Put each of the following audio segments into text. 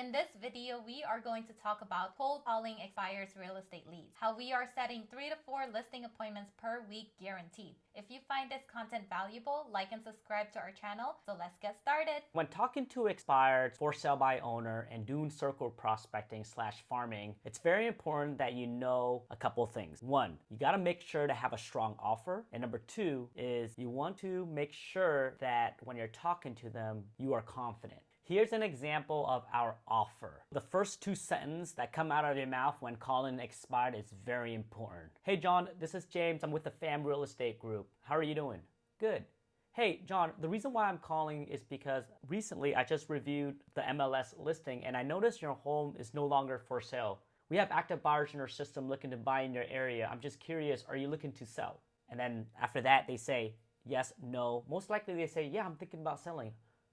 In this video, we are going to talk about cold calling expires real estate leads, how we are setting 3 to 4 listing appointments per week guaranteed. If you find this content valuable, like and subscribe to our channel. So let's get started. When talking to expired, for sale by owner, and doing circle prospecting / farming, it's very important that you know a couple things. One, you got to make sure to have a strong offer. And number two is you want to make sure that when you're talking to them, you are confident. Here's an example of our offer. The first two sentences that come out of your mouth when calling expired is very important. Hey John, this is James. I'm with the Fam Real Estate Group. How are you doing? Good. Hey John, the reason why I'm calling is because recently I just reviewed the MLS listing and I noticed your home is no longer for sale. We have active buyers in our system looking to buy in your area. I'm just curious, are you looking to sell? And then after that they say yes, no. Most likely they say, yeah, I'm thinking about selling.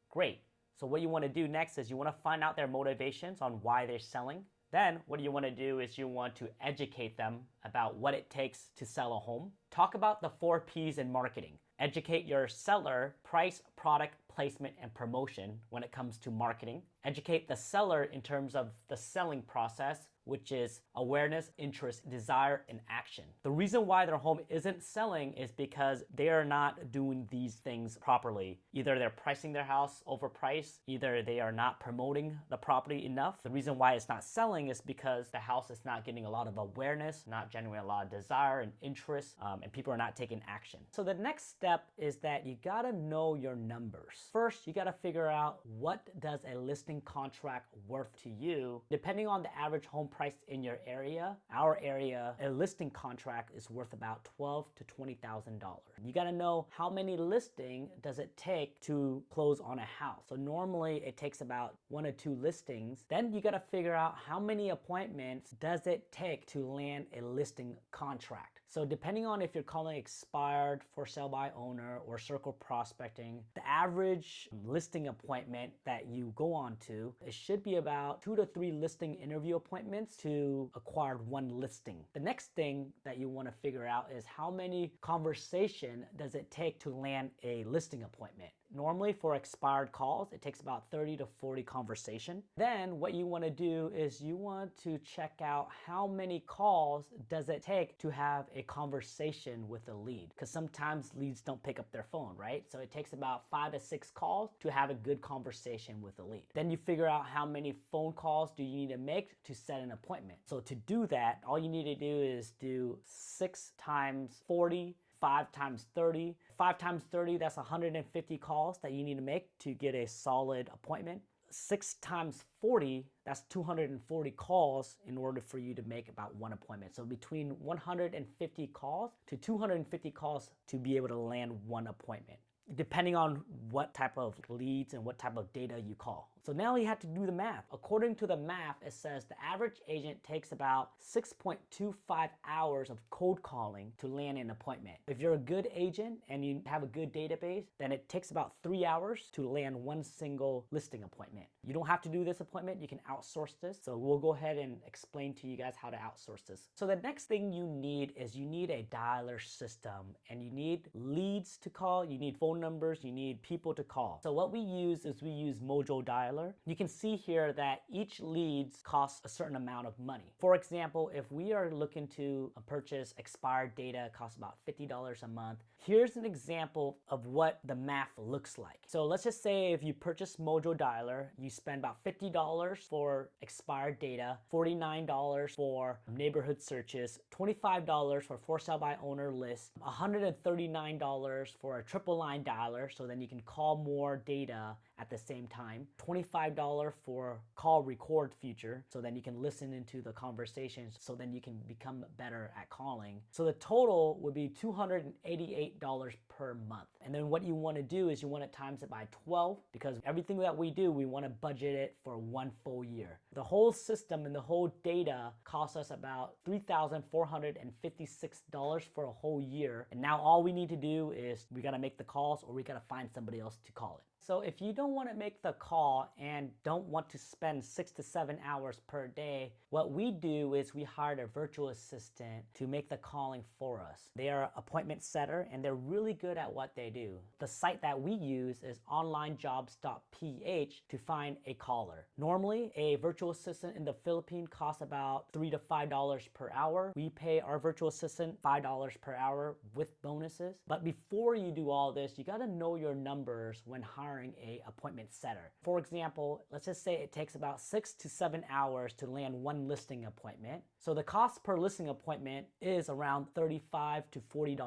Great. So what you want to do next is you want to find out their motivations on why they're selling. Then what you want to do is you want to educate them about what it takes to sell a home. Talk about the 4 P's in marketing. Educate your seller, price, product, placement, and promotion when it comes to marketing. Educate the seller in terms of the selling process, which is awareness, interest, desire, and action. The reason why their home isn't selling is because they are not doing these things properly. Either they're pricing their house overpriced, either they are not promoting the property enough. The reason why it's not selling is because the house is not getting a lot of awareness, not generating a lot of desire and interest, and people are not taking action. So the next step is that you gotta know your numbers. First, you gotta figure out what does a listing contract worth to you. Depending on the average home price in your area, our area, a listing contract is worth about $12,000 to $20,000. You gotta know how many listings does it take to close on a house. So normally it takes about 1 or 2 listings. Then you gotta figure out how many appointments does it take to land a listing contract. So depending on if you're calling expired, for sale by owner, or circle prospecting, the average listing appointment that you go on to, it should be about 2 to 3 listing interview appointments to acquire 1 listing. The next thing that you want to figure out is how many conversation does it take to land a listing appointment. Normally for expired calls, it takes about 30 to 40 conversation. Then what you want to do is you want to check out how many calls does it take to have a conversation with a lead. Because sometimes leads don't pick up their phone, right? So it takes about 5 to 6 calls to have a good conversation with a lead. Then you figure out how many phone calls do you need to make to set an appointment. So to do that, all you need to do is do 6 times 40, 5 times 30. 5 times 30, that's 150 calls that you need to make to get a solid appointment. 6 times 40, that's 240 calls in order for you to make about 1 appointment. So between 150 calls to 250 calls to be able to land 1 appointment, depending on what type of leads and what type of data you call. So now you have to do the math. According to the math, it says the average agent takes about 6.25 hours of cold calling to land an appointment. If you're a good agent and you have a good database, then it takes about 3 hours to land 1 single listing appointment. You don't have to do this appointment, you can outsource this. So we'll go ahead and explain to you guys how to outsource this. So the next thing you need is you need a dialer system and you need leads to call, you need phone numbers, you need people to call. So what we use is we use Mojo Dialer. You can see here that each leads costs a certain amount of money. For example, if we are looking to purchase expired data, it costs about $50 a month. Here's an example of what the math looks like. So let's just say if you purchase Mojo Dialer, you spend about $50 for expired data, $49 for neighborhood searches, $25 for sale by owner list, $139 for a triple line dialer, so then you can call more data at the same time, $25 for call record feature, so then you can listen into the conversations, so then you can become better at calling. So the total would be $288 per month. And then what you want to do is you want to times it by 12, because everything that we do, we want to budget it for 1 full year. The whole system and the whole data costs us about $3,456 for a whole year. And now all we need to do is we got to make the calls or we got to find somebody else to call it. So if you don't want to make the call and don't want to spend 6 to 7 hours per day, what we do is we hire a virtual assistant to make the calling for us. They are an appointment setter and they're really good at what they do. The site that we use is onlinejobs.ph to find a caller. Normally, a virtual assistant in the Philippines costs about $3 to $5 per hour. We pay our virtual assistant $5 per hour with bonuses. But before you do all this, you got to know your numbers when hiring a appointment setter. For example, let's just say it takes about 6 to 7 hours to land one listing appointment. So the cost per listing appointment is around $35 to $40.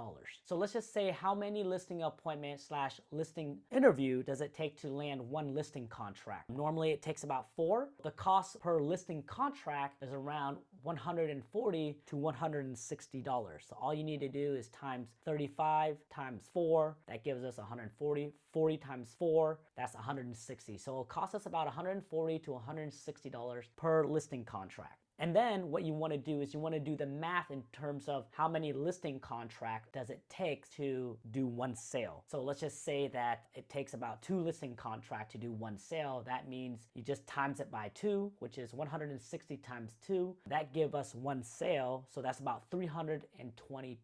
So let's just say how many listing appointments / listing interview does it take to land one listing contract? Normally it takes about 4. The cost per listing contract is around $140 to $160. So all you need to do is times 35 times 4, that gives us 140. 40 times 4, that's 160. So it'll cost us about $140 to $160 per listing contract. And then what you want to do is you want to do the math in terms of how many listing contract does it take to do one sale. So let's just say that it takes about 2 listing contract to do one sale. That means you just times it by 2, which is 160 times 2. That gives us one sale. So that's about $320.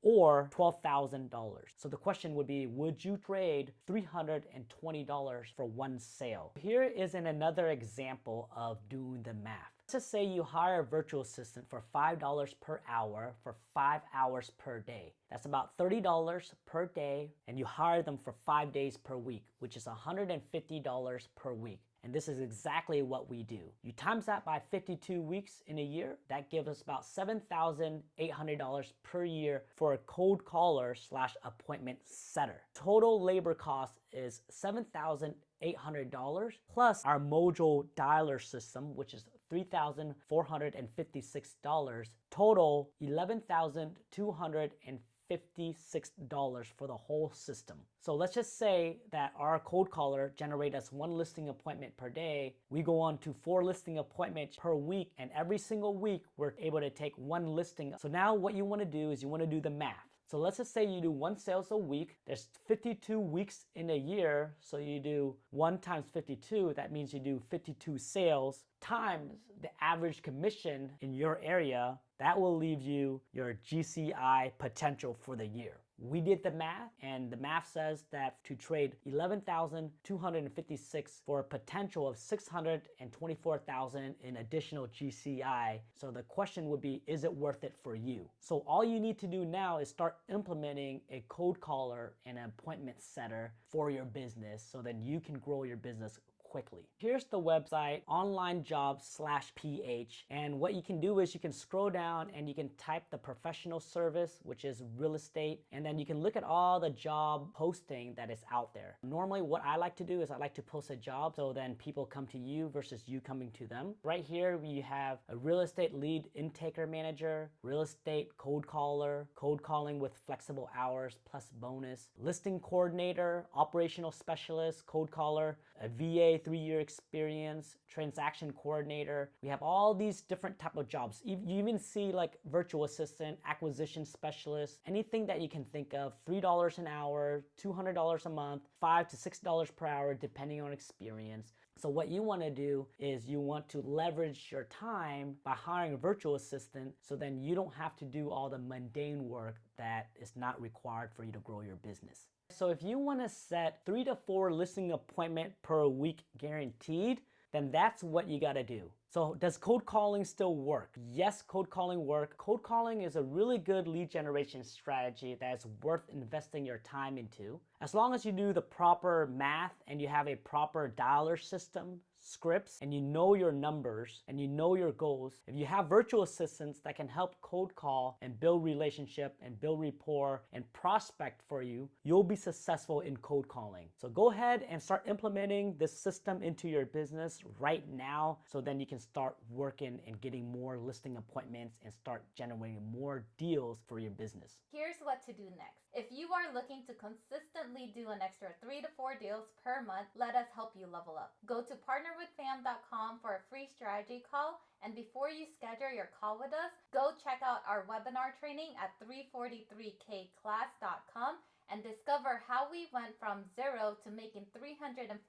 Or $12,000. So the question would be, would you trade $320 for one sale? Here is another example of doing the math. Let's just say you hire a virtual assistant for $5 per hour for 5 hours per day. That's about $30 per day, and you hire them for 5 days per week, which is $150 per week. And this is exactly what we do. You times that by 52 weeks in a year, that gives us about $7,800 per year for a cold caller / appointment setter. Total labor cost is $7,800 plus our Mojo dialer system, which is $3,456. Total $11,256 for the whole system. So let's just say that our cold caller generates us 1 listing appointment per day. We go on to 4 listing appointments per week, and every single week we're able to take 1 listing. So now what you want to do is you want to do the math. So let's just say you do 1 sales a week. There's 52 weeks in a year. So you do 1 times 52. That means you do 52 sales times the average commission in your area. That will leave you your GCI potential for the year. We did the math, and the math says that to trade $11,256 for a potential of $624,000 in additional GCI. So the question would be, is it worth it for you? So all you need to do now is start implementing a cold caller and an appointment setter for your business so that you can grow your business quickly. Here's the website, onlinejobs.ph, and what you can do is you can scroll down and you can type the professional service, which is real estate, and then you can look at all the job posting that is out there. Normally what I like to do is I like to post a job so then people come to you versus you coming to them. Right here we have a real estate lead intaker manager, real estate cold caller, cold calling with flexible hours plus bonus, listing coordinator, operational specialist, cold caller, a VA 3-year experience, transaction coordinator. We have all these different type of jobs. You even see like virtual assistant, acquisition specialist, anything that you can think of. $3 an hour, $200 a month, $5 to $6 per hour depending on experience. So what you want to do is you want to leverage your time by hiring a virtual assistant so then you don't have to do all the mundane work that is not required for you to grow your business. So if you want to set 3 to 4 listing appointment per week guaranteed, then that's what you got to do. So does cold calling still work? Yes, cold calling works. Cold calling is a really good lead generation strategy that is worth investing your time into. As long as you do the proper math and you have a proper dialer system, scripts, and you know your numbers and you know your goals. If you have virtual assistants that can help cold call and build relationship and build rapport and prospect for you, you'll be successful in cold calling. So go ahead and start implementing this system into your business right now so then you can start working and getting more listing appointments and start generating more deals for your business. Here's what to do next. If you are looking to consistently do an extra 3 to 4 deals per month, let us help you level up. Go to partnerwithfam.com for a free strategy call. And before you schedule your call with us, go check out our webinar training at 343kclass.com and discover how we went from zero to making $343,000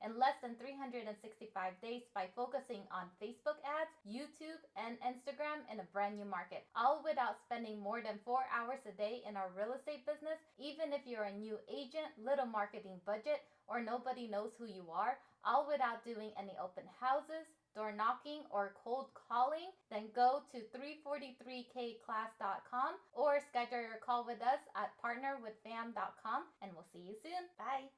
in less than 365 days by focusing on Facebook ads, YouTube, and Instagram in a brand new market, all without spending more than 4 hours a day in our real estate business. Even if you're a new agent, little marketing budget, or nobody knows who you are, all without doing any open houses, door knocking, or cold calling, then go to 343kclass.com or schedule your call with us at partnerwithfam.com, and we'll see you soon. Bye.